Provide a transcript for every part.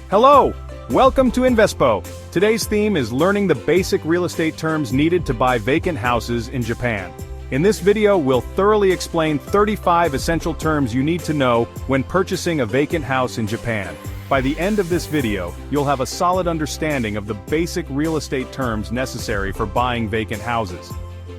Hello! Welcome to InvesPo. Today's theme is learning the basic real estate terms needed to buy vacant houses in Japan. In this video, we'll thoroughly explain 35 essential terms you need to know when purchasing a vacant house in Japan. By the end of this video, you'll have a solid understanding of the basic real estate terms necessary for buying vacant houses.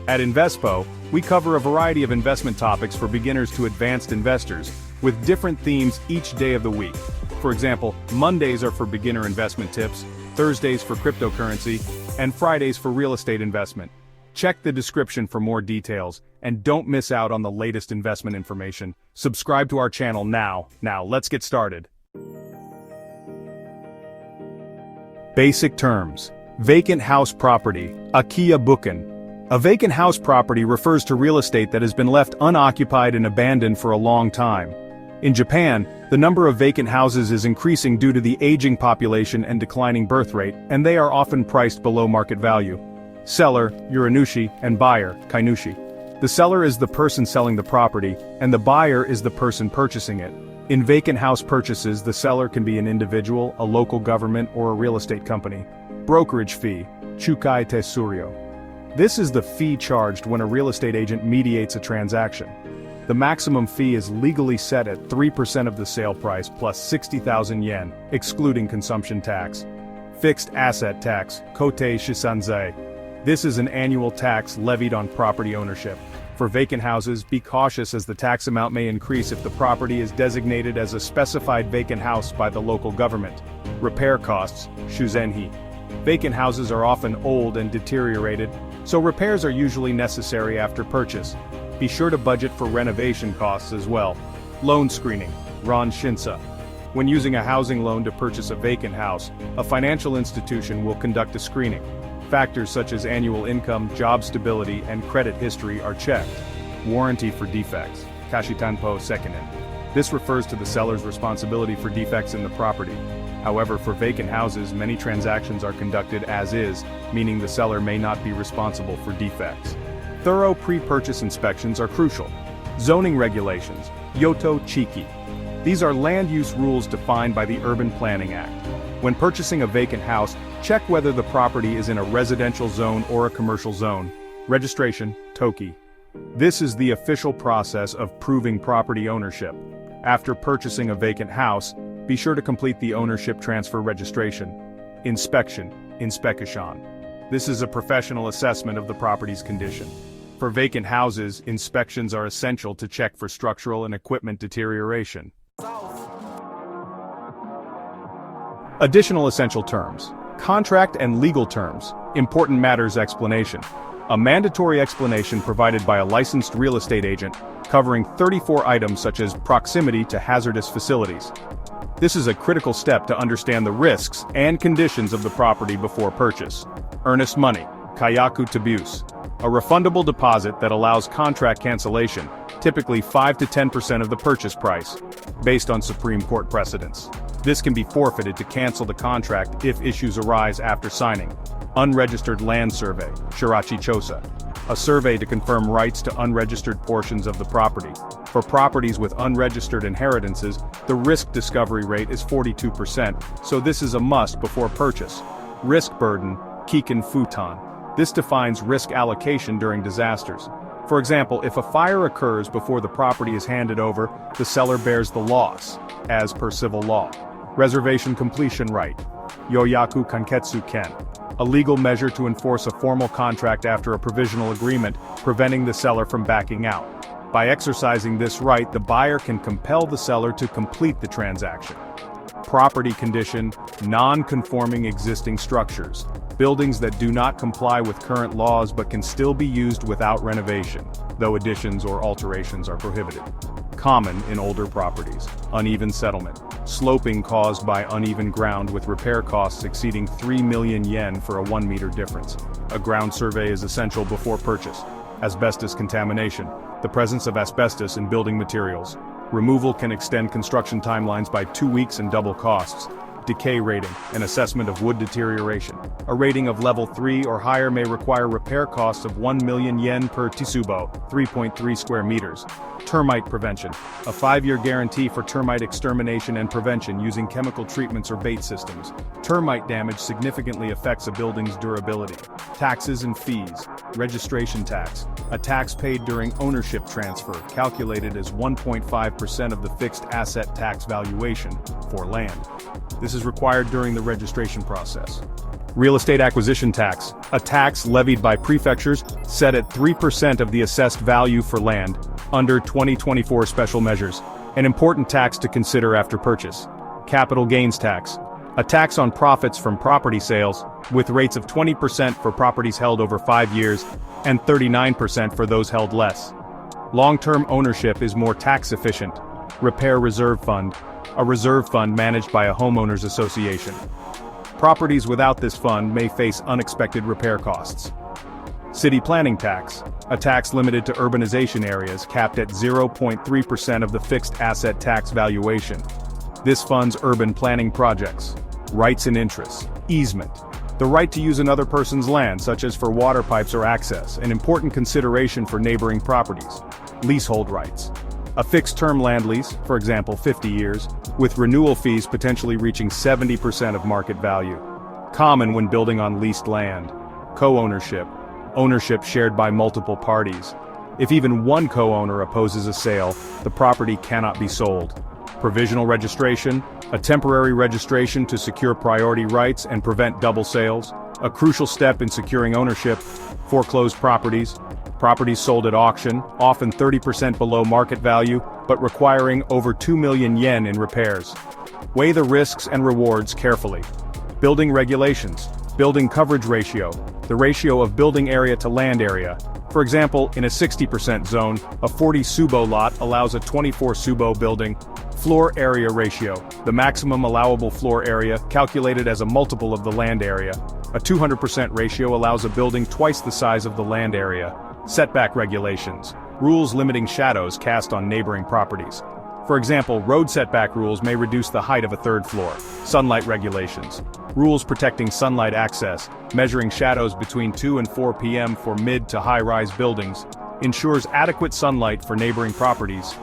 At InvesPo, we cover a variety of investment topics for beginners to advanced investors, with different themes each day of the week. For example, Mondays are for beginner investment tips, Thursdays for cryptocurrency, and Fridays for real estate investment. Check the description for more details, and don't miss out on the latest investment information. Subscribe to our channel now. Now, let's get started. Basic terms. Vacant house property, Akiya Bukken. A vacant house property refers to real estate that has been left unoccupied and abandoned for a long time. In Japan, the number of vacant houses is increasing due to the aging population and declining birth rate, and they are often priced below market value. Seller, Uranushi, and buyer, Kainushi. The seller is the person selling the property, and the buyer is the person purchasing it. In vacant house purchases, the seller can be an individual, a local government, or a real estate company. Brokerage fee, Chukai te Suryo. This is the fee charged when a real estate agent mediates a transaction. The maximum fee is legally set at 3% of the sale price plus 60,000 yen, excluding consumption tax. Fixed asset tax, Kote Shisanzai. This is an annual tax levied on property ownership. For vacant houses, be cautious as the tax amount may increase if the property is designated as a specified vacant house by the local government. Repair costs, Shuzenhi. Vacant houses are often old and deteriorated, so repairs are usually necessary after purchase. Be sure to budget for renovation costs as well. Loan screening, Ron Shinsa. When using a housing loan to purchase a vacant house, a financial institution will conduct a screening. Factors such as annual income, job stability, and credit history are checked. Warranty for defects, Kashitanpo Sekinen. This refers to the seller's responsibility for defects in the property. However, for vacant houses, many transactions are conducted as is, meaning the seller may not be responsible for defects. Thorough pre-purchase inspections are crucial. Zoning regulations, Yoto Chiki. These are land use rules defined by the Urban Planning Act. When purchasing a vacant house, check whether the property is in a residential zone or a commercial zone. Registration, Toki. This is the official process of proving property ownership. After purchasing a vacant house, be sure to complete the ownership transfer registration. Inspection, Inspektion. This is a professional assessment of the property's condition. For vacant houses, inspections are essential to check for structural and equipment deterioration. Additional essential terms. Contract and legal terms. Important matters explanation. A mandatory explanation provided by a licensed real estate agent, covering 34 items such as proximity to hazardous facilities. This is a critical step to understand the risks and conditions of the property before purchase. Earnest money, Kayaku tabuse. A refundable deposit that allows contract cancellation, typically 5 to 10% of the purchase price, based on Supreme Court precedents. This can be forfeited to cancel the contract if issues arise after signing. Unregistered land survey, Shirachi Chosa. A survey to confirm rights to unregistered portions of the property. For properties with unregistered inheritances, the risk discovery rate is 42%, so this is a must before purchase. Risk burden, Kiken Futon. This defines risk allocation during disasters. For example, if a fire occurs before the property is handed over, the seller bears the loss, as per civil law. Reservation completion right, Yoyaku Kanketsu Ken. A legal measure to enforce a formal contract after a provisional agreement, preventing the seller from backing out. By exercising this right, the buyer can compel the seller to complete the transaction. Property condition, non-conforming existing structures. Buildings that do not comply with current laws but can still be used without renovation, though additions or alterations are prohibited. Common in older properties. Uneven settlement. Sloping caused by uneven ground with repair costs exceeding 3 million yen for a 1 meter difference. A ground survey is essential before purchase. Asbestos contamination. The presence of asbestos in building materials. Removal can extend construction timelines by 2 weeks and double costs. Decay rating, an assessment of wood deterioration. A rating of level 3 or higher may require repair costs of 1 million yen per tsubo, 3.3 square meters. Termite prevention, a 5-year guarantee for termite extermination and prevention using chemical treatments or bait systems. Termite damage significantly affects a building's durability. Taxes and fees. Registration tax, a tax paid during ownership transfer, calculated as 1.5% of the fixed asset tax valuation for land. This is required during the registration process. Real estate acquisition tax, a tax levied by prefectures set at 3% of the assessed value for land under 2024 special measures, an important tax to consider after purchase. Capital gains tax, a tax on profits from property sales, with rates of 20% for properties held over 5 years and 39% for those held less. Long-term ownership is more tax efficient. Repair reserve fund, a reserve fund managed by a homeowners association. Properties without this fund may face unexpected repair costs. City planning tax, a tax limited to urbanization areas capped at 0.3% of the fixed asset tax valuation. This funds urban planning projects. Rights and interests. Easement, the right to use another person's land, such as for water pipes or access, an important consideration for neighboring properties. Leasehold rights, a fixed-term land lease, for example 50 years, with renewal fees potentially reaching 70% of market value. Common when building on leased land. Co-ownership, ownership shared by multiple parties. If even one co-owner opposes a sale, the property cannot be sold. Provisional registration, a temporary registration to secure priority rights and prevent double sales, a crucial step in securing ownership. Foreclosed properties, properties sold at auction, often 30% below market value, but requiring over 2 million yen in repairs. Weigh the risks and rewards carefully. Building regulations, building coverage ratio, the ratio of building area to land area. For example, in a 60% zone, a 40 tsubo lot allows a 24 tsubo building. Floor area ratio, the maximum allowable floor area, calculated as a multiple of the land area. A 200% ratio allows a building twice the size of the land area. Setback regulations, rules limiting shadows cast on neighboring properties. For example, road setback rules may reduce the height of a third floor. Sunlight regulations, rules protecting sunlight access, measuring shadows between 2 and 4 p.m. for mid to high-rise buildings, ensures adequate sunlight for neighboring properties.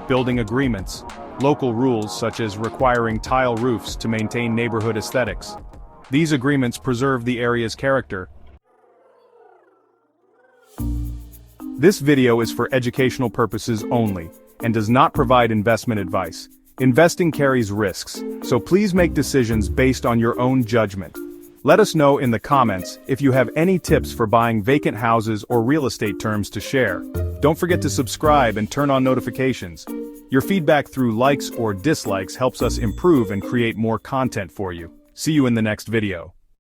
Building agreements, local rules such as requiring tile roofs to maintain neighborhood aesthetics. These agreements preserve the area's character. This video is for educational purposes only, and does not provide investment advice. Investing carries risks, so please make decisions based on your own judgment. Let us know in the comments if you have any tips for buying vacant houses or real estate terms to share. Don't forget to subscribe and turn on notifications. Your feedback through likes or dislikes helps us improve and create more content for you. See you in the next video.